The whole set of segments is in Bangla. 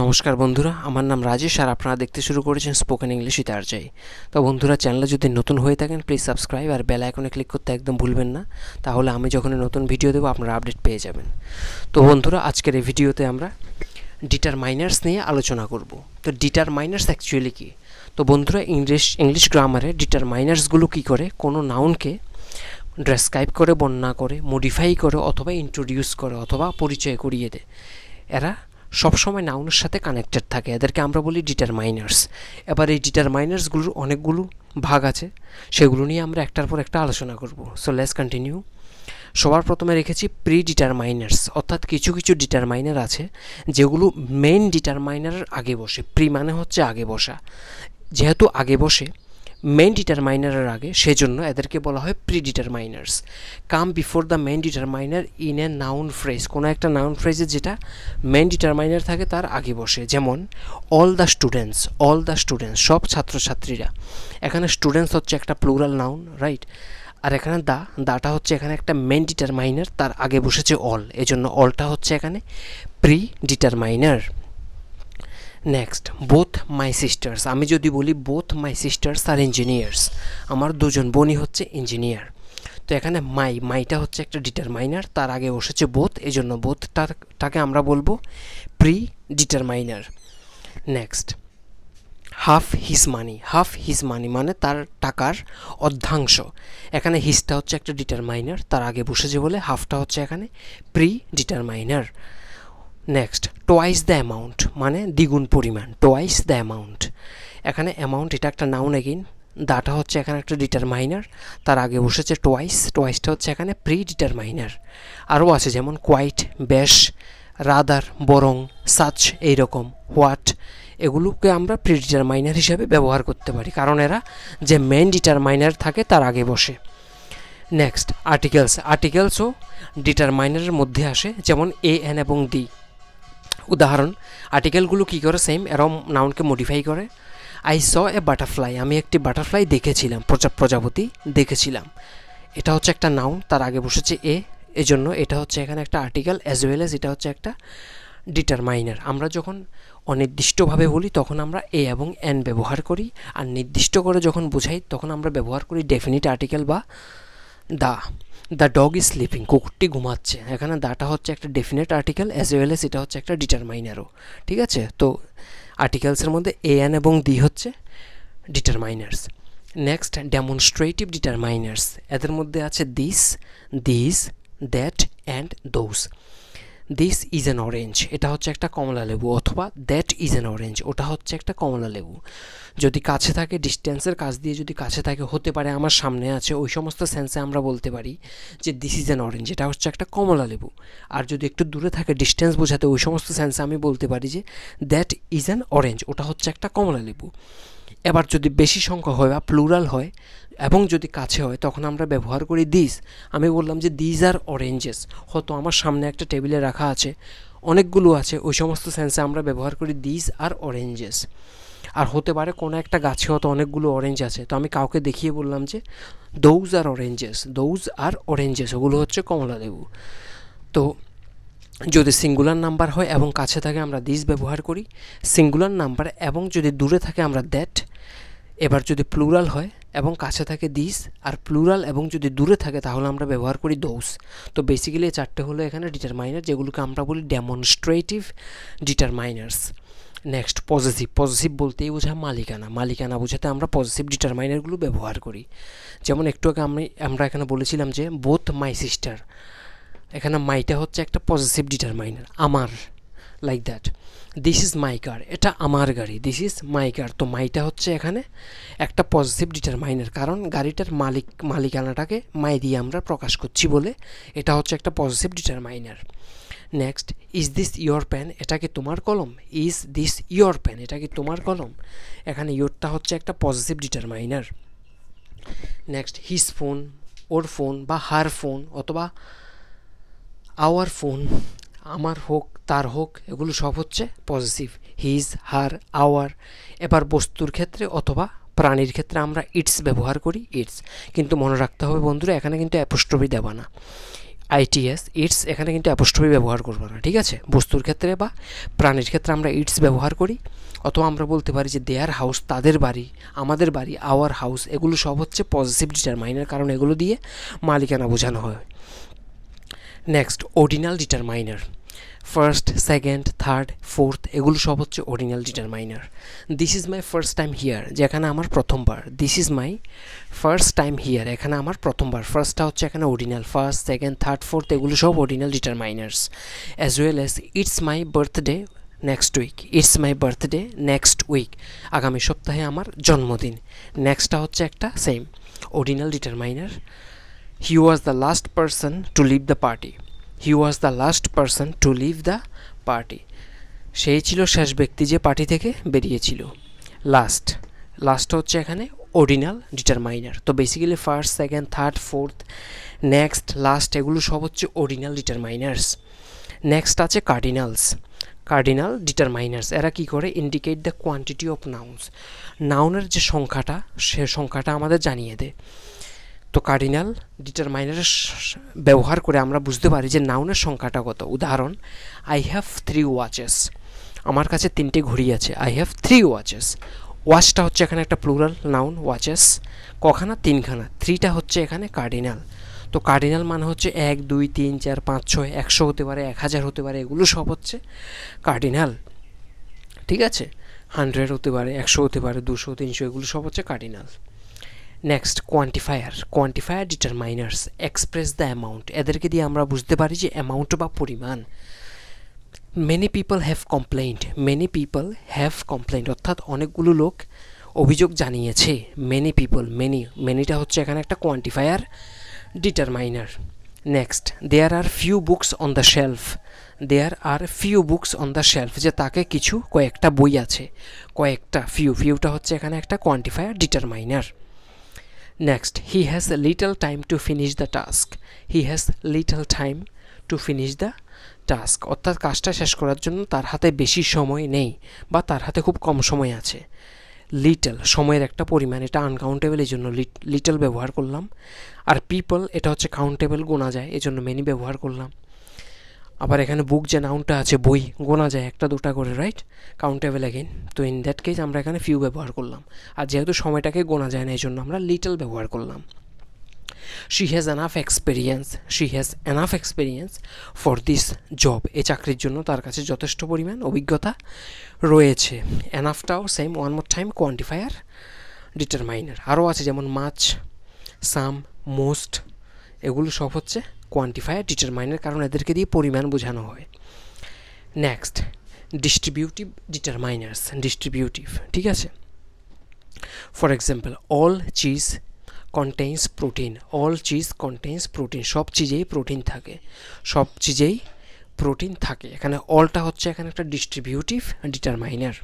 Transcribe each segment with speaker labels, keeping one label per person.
Speaker 1: নমস্কার বন্ধুরা, আমার নাম রাজেশ আর আপনারা দেখতে শুরু করেছেন স্পোকেন ইংলিশ উইথ আরজে। তো বন্ধুরা, চ্যানেলে যদি নতুন হয়ে থাকেন প্লিজ সাবস্ক্রাইব আর বেল আইকনে ক্লিক করতে একদম ভুলবেন না, তাহলে আমি যখন নতুন ভিডিও দেবো আপনারা আপডেট পেয়ে যাবেন। তো বন্ধুরা, আজকের এই ভিডিওতে আমরা ডিটারমাইনার্স নিয়ে আলোচনা করব। তো ডিটারমাইনার্স অ্যাকচুয়ালি কী? তো বন্ধুরা, ইংলিশ গ্রামারে ডিটারমাইনার্সগুলো কী করে কোনো নাউনকে ডেসক্রাইব করে, বর্ণনা করে, মডিফাই করে অথবা ইন্ট্রোডিউস করে অথবা পরিচয় করিয়ে দেয়। এরা সবসময় নাউনের সাথে কানেক্টেড থাকে, এদেরকে আমরা বলি ডিটারমাইনার্স। এবার এই ডিটারমাইনার্সগুলোর অনেকগুলো ভাগ আছে, সেগুলো নিয়ে আমরা একটার পর একটা আলোচনা করব। So let's continue. সবার প্রথমে রেখেছি প্রি ডিটারমাইনার্স, অর্থাৎ কিছু কিছু ডিটারমাইনার আছে যেগুলো মেইন ডিটারমাইনারের আগে বসে। প্রি মানে হচ্ছে আগে বসা, যেহেতু আগে বসে মেইন ডিটারমাইনারের আগে, সেজন্য এদেরকে বলা হয় predeterminers. Come before the main determiner in a noun phrase, কোনো একটা নাউন ফ্রেজে যেটা মেইন ডিটারমাইনার থাকে তার আগে বসে। যেমন অল দ্য স্টুডেন্টস, সব ছাত্রছাত্রীরা। এখানে স্টুডেন্টস হচ্ছে একটা প্লুরাল নাউন, রাইট? আর এখানে দাটা হচ্ছে এখানে একটা মেইন ডিটারমাইনার, তার আগে বসেছে অল, এজন্য অলটা হচ্ছে এখানে pre determiner. Next, both my sisters. আমি যদি বলি both my sisters R engineers, আমার দুজন বোনই হচ্ছে ইঞ্জিনিয়ার। তো এখানে মাইটা হচ্ছে একটা ডিটারমাইনার, তার আগে বসেছে বোথ, এজন্য বোথটাকে আমরা বলবো pre determiner. Next, half his মানি মানে তার টাকার অর্ধাংশ। এখানে হিজটা হচ্ছে একটা ডিটারমাইনার, তার আগে বসেছে বলে হাফটা হচ্ছে এখানে pre determiner. Next, twice the amount মানে দ্বিগুণ পরিমাণ, টোয়াইস দ্য অ্যামাউন্ট। এখানে অ্যামাউন্ট এটা একটা নাউন, এগেইন দাটা হচ্ছে এখানে একটা ডিটারমাইনার, তার আগে বসেছে টোয়াইসটা হচ্ছে এখানে প্রি ডিটারমাইনার। আরও আছে যেমন কোয়াইট, বেশ, রাদার, বরং, সাচ, এইরকম, হোয়াট, এগুলোকে আমরা প্রি ডিটারমাইনার হিসেবে ব্যবহার করতে পারি, কারণ এরা যে মেইন ডিটারমাইনার থাকে তার আগে বসে। নেক্সট, আর্টিকেলসও ডিটারমাইনারের মধ্যে আসে, যেমন এ, এন এবং দি। উদাহরণ, আর্টিকেলগুলো কী করে? সেম, এরম নাউনকে মডিফাই করে। আই স এ বাটারফ্লাই, আমি একটি বাটারফ্লাই দেখেছিলাম, প্রজাপতি দেখেছিলাম। এটা হচ্ছে একটা নাউন, তার আগে বসেছে এ, এজন্য এটা হচ্ছে এখানে একটা আর্টিকেল, অ্যাজ ওয়েল এজ এটা হচ্ছে একটা ডিটারমাইনার। আমরা যখন অনির্দিষ্টভাবে বলি তখন আমরা এ এবং এন ব্যবহার করি, আর নির্দিষ্ট করে যখন বোঝাই তখন আমরা ব্যবহার করি ডেফিনিট আর্টিকেল বা দ্য ডগ ইজ স্লিপিং, কুকুরটি ঘুমাচ্ছে। এখানে দাটা হচ্ছে একটা definite article, as well as এটা হচ্ছে একটা ডিটারমাইনারও, ঠিক আছে? তো আর্টিকেলসের মধ্যে এ, এন এবং দি হচ্ছে ডিটারমাইনার্স। Next, demonstrative ডিটারমাইনার্স। এদের মধ্যে আছে this, that and those. This is an orange, এটা হচ্ছে একটা কমলা লেবু, অথবা দ্যাট ইজ অ্যান অরেঞ্জ, ওটা হচ্ছে একটা কমলা লেবু। যদি কাছে থাকে, ডিস্টেন্সের কাছ দিয়ে যদি কাছে থাকে, হতে পারে আমার সামনে আছে, ওই সমস্ত সেন্সে আমরা বলতে পারি যে দিস ইজ অ্যান অরেঞ্জ, এটা হচ্ছে একটা কমলা লেবু। আর যদি একটু দূরে থাকে, ডিস্টেন্স বোঝাতে, ওই সমস্ত সেন্সে আমি বলতে পারি যে দ্যাট ইজ অ্যান অরেঞ্জ, ওটা হচ্ছে একটা কমলা লেবু। এবার যদি বেশি সংখ্যা হয় বা প্লুরাল হয় এবং যদি কাছে হয়, তখন আমরা ব্যবহার করি দিস। আমি বললাম যে দিজ আর অরেঞ্জেস, হয়তো আমার সামনে একটা টেবিলে রাখা আছে, অনেকগুলো আছে, ওই সমস্ত সেন্সে আমরা ব্যবহার করি দিজ আর অরেঞ্জেস। আর হতে পারে কোনো একটা গাছে হয়তো অনেকগুলো অরেঞ্জ আছে, তো আমি কাউকে দেখিয়ে বললাম যে দৌজ আর অরেঞ্জেস, ওগুলো হচ্ছে কমলা লেবু। তো যদি সিঙ্গুলার নাম্বার হয় এবং কাছে থাকে আমরা দিস ব্যবহার করি, সিঙ্গুলার নাম্বার এবং যদি দূরে থাকে আমরা দ্যাট। এবার যদি প্লুরাল হয় এবং কাছে থাকে দিস, আর প্লুরাল এবং যদি দূরে থাকে তাহলে আমরা ব্যবহার করি দোজ। তো বেসিক্যালি এই চারটে হলো এখানে ডিটারমাইনার, যেগুলোকে আমরা বলি ডেমনস্ট্রেটিভ ডিটারমাইনার্স। নেক্সট, পজিটিভ বলতেই বোঝায় মালিকানা বোঝাতে আমরা পজিটিভ ডিটারমাইনারগুলো ব্যবহার করি। যেমন একটু আগে আমরা এখানে বলেছিলাম যে বোথ মাই সিস্টার, এখানে মাইটা হচ্ছে একটা পজিটিভ ডিটারমাইনার, আমার, like that. This is my car, এটা আমার গাড়ি, দিস ইজ মাই কার। তো মাইটা হচ্ছে এখানে একটা পজিটিভ ডিটারমাইনার, কারণ গাড়িটার মালিকানাটাকে মাই দিয়ে আমরা প্রকাশ করছি বলে এটা হচ্ছে একটা positive determiner. Next, is this your pen, এটা কি তোমার কলম? ইজ দিস ইয়োর পেন, এটা কি তোমার কলম? এখানে ইয়োরটা হচ্ছে একটা positive determiner. Next, his phone, ওর ফোন বা হার ফোন, অথবা আওয়ার ফোন, আমার হোক তার হোক, এগুলো সব হচ্ছে পজিটিভ, হিজ, হার, আওয়ার। এবার বস্তুর ক্ষেত্রে অথবা প্রাণীর ক্ষেত্রে আমরা ইটস ব্যবহার করি, ইটস। কিন্তু মনে রাখতে হবে বন্ধুরা, এখানে কিন্তু অ্যাপোস্ট্রফি দেবা না। আইটিএস ইটস, এখানে কিন্তু অ্যাপোস্ট্রফি ব্যবহার করবো না, ঠিক আছে। বস্তুর ক্ষেত্রে বা প্রাণীর ক্ষেত্রে আমরা ইটস ব্যবহার করি, অথবা আমরা বলতে পারি যে দেয়ার হাউস, তাদের বাড়ি, আমাদের বাড়ি, আওয়ার হাউস, এগুলো সব হচ্ছে পজিটিভ ডিটারমাইনার, কারণ এগুলো দিয়ে মালিকানা বোঝানো হয়। Next ordinal determiner, first, second, third, fourth, এগুলো সব হচ্ছে ordinal determiner. This is my first time here, যেখানে আমার প্রথমবার, this is my first time here, এখানে আমার প্রথমবার, ফার্স্টটা হচ্ছে এখানে ordinal, first, second, third, fourth, এগুলো সব ordinal determiners. As well as it's my birthday next week, it's my birthday next week, আগামী সপ্তাহে আমার জন্মদিন, নেক্সটটা হচ্ছে একটা same ordinal determiner. He was the last person to leave the party, he was the last person to leave the party, সেই ছিল শেষ ব্যক্তি যে পার্টি থেকে বেরিয়েছিল। লাস্ট, লাস্ট হচ্ছে এখানে অর্ডিনাল ডিটারমাইনার। তো basically first, second, third, fourth, next, last, এগুলো সব হচ্ছে অর্ডিনাল ডিটারমাইনার্স। নেক্সট আছে কার্ডিনালস, কার্ডিনাল ডিটারমাইনার্স, এরা কী করে, indicate the quantity of nouns, নাউনের যে সংখ্যাটা, সে সংখ্যাটা আমাদের জানিয়ে দেয়। তো কার্ডিনাল ডিটারমাইনারের ব্যবহার করে আমরা বুঝতে পারি যে নাউনের সংখ্যাটা কত। উদাহরণ, আই হ্যাভ 3 ওয়াচেস, আমার কাছে 3টে ঘড়ি আছে, আই হ্যাভ 3 ওয়াচেস। ওয়াচটা হচ্ছে এখানে একটা প্লুরাল নাউন, ওয়াচেস কখানা, 3খানা, 3টা হচ্ছে এখানে কার্ডিনাল। তো কার্ডিনাল মানে হচ্ছে 1, 2, 3, 4, 5, 6, 100 হতে পারে, 1000 হতে পারে, এগুলো সব হচ্ছে কার্ডিনাল, ঠিক আছে। 100 হতে পারে, 100 হতে পারে, 200, 300, এগুলো সব হচ্ছে cardinal. Next quantifier, quantifier determiners express the amount, এদেরকে দিয়ে আমরা বুঝতে পারি যে অ্যামাউন্ট বা পরিমাণ। Many people have complaint, many people have complaint, অর্থাৎ অনেকগুলো লোক অভিযোগ জানিয়েছে। মেনি পিপল, মেনিটা হচ্ছে এখানে একটা quantifier determiner. Next, there are few books on the shelf, there are few books on the shelf, যে তাকে কিছু কয়েকটা বই আছে, কয়েকটা, ফিউটা হচ্ছে এখানে একটা quantifier determiner. Next, he has little time to finish the task, he has little time to finish the task, অর্থাৎ কাজটা শেষ করার জন্য তার হাতে বেশি সময় নেই বা তার হাতে খুব কম সময় আছে। লিটল সময়ের একটা পরিমাণ, এটা আনকাউন্টেবল, এই জন্য লিটল ব্যবহার করলাম। আর পিপল এটা হচ্ছে কাউন্টেবল, গোনা যায়, এই জন্য মেনি ব্যবহার করলাম। আবার এখানে বুক যে নাউনটা আছে, বই গোনা যায় 1টা 2টা করে, রাইট, কাউন্টেবল অ্যাগেন। তো ইন দ্যাট কেস আমরা এখানে ফিউ ব্যবহার করলাম, আর যেহেতু সময়টাকে গোনা যায় না এই জন্য আমরা লিটল ব্যবহার করলাম। She has enough experience, she has enough experience for this job, এই চাকরির জন্য তার কাছে যথেষ্ট পরিমাণ অভিজ্ঞতা রয়েছে। এনাফটাও same, one more time quantifier determiner. আরও আছে যেমন মাচ, সাম, মোস্ট, এগুলো সব হচ্ছে কোয়ান্টিফায়ার ডিটারমাইনার, কারণ এদেরকে দিয়ে পরিমাণ বোঝানো হয়। নেক্সট, ডিস্ট্রিবিউটিভ ডিটারমাইনার্স, ডিস্ট্রিবিউটিভ, ঠিক আছে। For example, all cheese contains protein, all cheese contains protein, সব চিজেই প্রোটিন থাকে, সব চিজেই প্রোটিন থাকে, এখানে অলটা হচ্ছে এখানে একটা distributive determiner.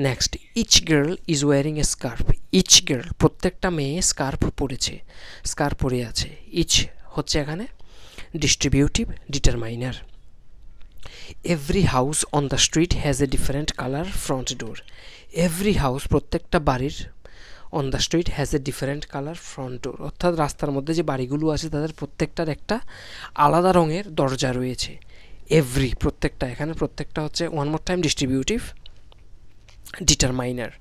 Speaker 1: Next, each girl is wearing a scarf, each girl, প্রত্যেকটা মেয়ে স্কার্ফ পরেছে, স্কার্ফ পরে আছে, ইচ হচ্ছে এখানে distributive determiner. Every house on the street has a different colour front door, every house, প্রত্যেকটা বাড়ির, on the street has a different colour front door, অর্থাৎ রাস্তার মধ্যে যে বাড়িগুলো আছে তাদের প্রত্যেকটার একটা আলাদা রঙের দরজা রয়েছে। এভরি, প্রত্যেকটা, এখানে প্রত্যেকটা হচ্ছে one more time distributive determiner.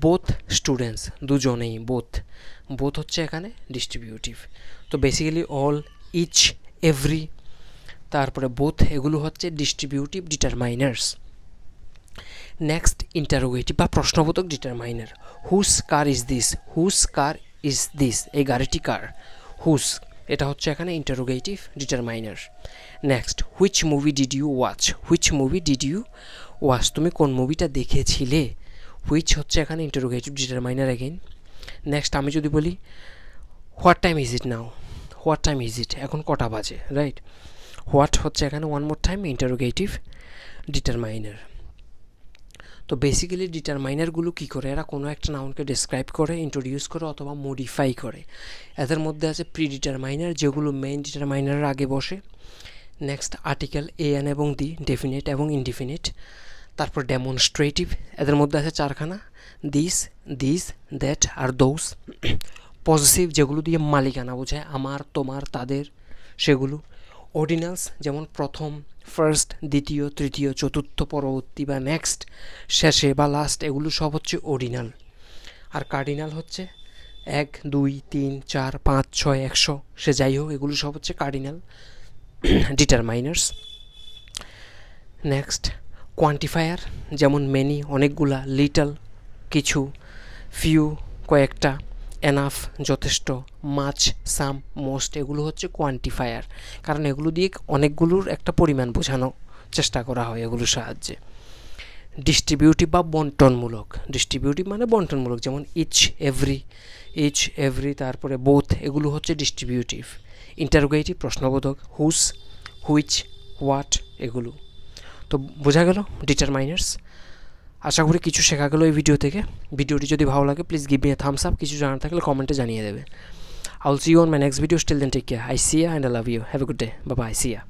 Speaker 1: Both students, দুজনেই, বোথ হচ্ছে এখানে ডিস্ট্রিবিউটিভ। তো বেসিক্যালি অল, ইচ, এভরি, তারপরে বোথ, এগুলো হচ্ছে ডিস্ট্রিবিউটিভ ডিটারমাইনার্স। নেক্সট, ইন্টারোগেটিভ বা প্রশ্নবোধক ডিটারমাইনার। হুস কার ইজ দিস, হুস কার ইজ দিস, এই গাড়িটি কার, হুস, এটা হচ্ছে এখানে interrogative determiner. Next, which movie did you watch, which movie did you watch, তুমি কোন মুভিটা দেখেছিলে, হুইচ হচ্ছে এখানে ইন্টারোগেটিভ ডিটারমাইনার অ্যাগেন। নেক্সট, আমি যদি বলি what time is it now, what time is it, এখন কটা বাজে, রাইট, হোয়াট হচ্ছে এখানে one more time interrogative determiner. তো বেসিক্যালি ডিটারমাইনারগুলো কী করে, এরা কোনো একটা নাউনকে ডেসক্রাইব করে, ইন্ট্রোডিউস করে অথবা মডিফাই করে। এদের মধ্যে আছে প্রি ডিটারমাইনার, যেগুলো মেইন ডিটারমাইনারের আগে বসে। নেক্সট, আর্টিকেল এ এন এবং দি, ডেফিনেট এবং ইনডিফিনিট। তারপর ডেমনস্ট্রেটিভ, এদের মধ্যে আছে 4খানা, দিস, দ্যাট আর দোজ। পজিটিভ, যেগুলো দিয়ে মালিকানা বোঝায়, আমার, তোমার, তাদের, সেগুলো। অর্ডিনালস যেমন প্রথম, ফার্স্ট, দ্বিতীয়, তৃতীয়, চতুর্থ, পরবর্তী বা নেক্সট, শেষে বা লাস্ট, এগুলো সব হচ্ছে অর্ডিনাল। আর কার্ডিনাল হচ্ছে 1, 2, 3, 4, 5, 6, 100, সে যাই হোক, এগুলো সব হচ্ছে কার্ডিনাল ডিটারমাইনার্স। নেক্সট কোয়ান্টিফায়ার, যেমন মেনি অনেকগুলা, লিটল কিছু, ফিউ কয়েকটা, এনাফ যথেষ্ট, মাচ সাম, মোস্ট, এগুলো হচ্ছে কোয়ান্টিফায়ার, কারণ এগুলো দিয়ে অনেকগুলোর একটা পরিমাণ বোঝানো চেষ্টা করা হয় এগুলোর সাহায্যে। ডিস্ট্রিবিউটিভ বা বন্টনমূলক, ডিস্ট্রিবিউটিভ মানে বন্টনমূলক, যেমন ইচ এভরি, তারপরে বোথ, এগুলো হচ্ছে ডিস্ট্রিবিউটিভ। ইন্টারোগেটিভ প্রশ্নবোধক, হুস, হুইচ, হোয়াট, এগুলো। তো বোঝা গেল ডিটারমাইনার্স। আশা করি কিছু শেখা গেল এই ভিডিও থেকে। ভিডিওটি যদি ভালো লাগে please give me a thumbs up, কিছু জানার থাকলে কমেন্টে জানিয়ে দেবে। I will see you on my next video, still then take care, I see you and I love you, have a good day, bye bye, see you.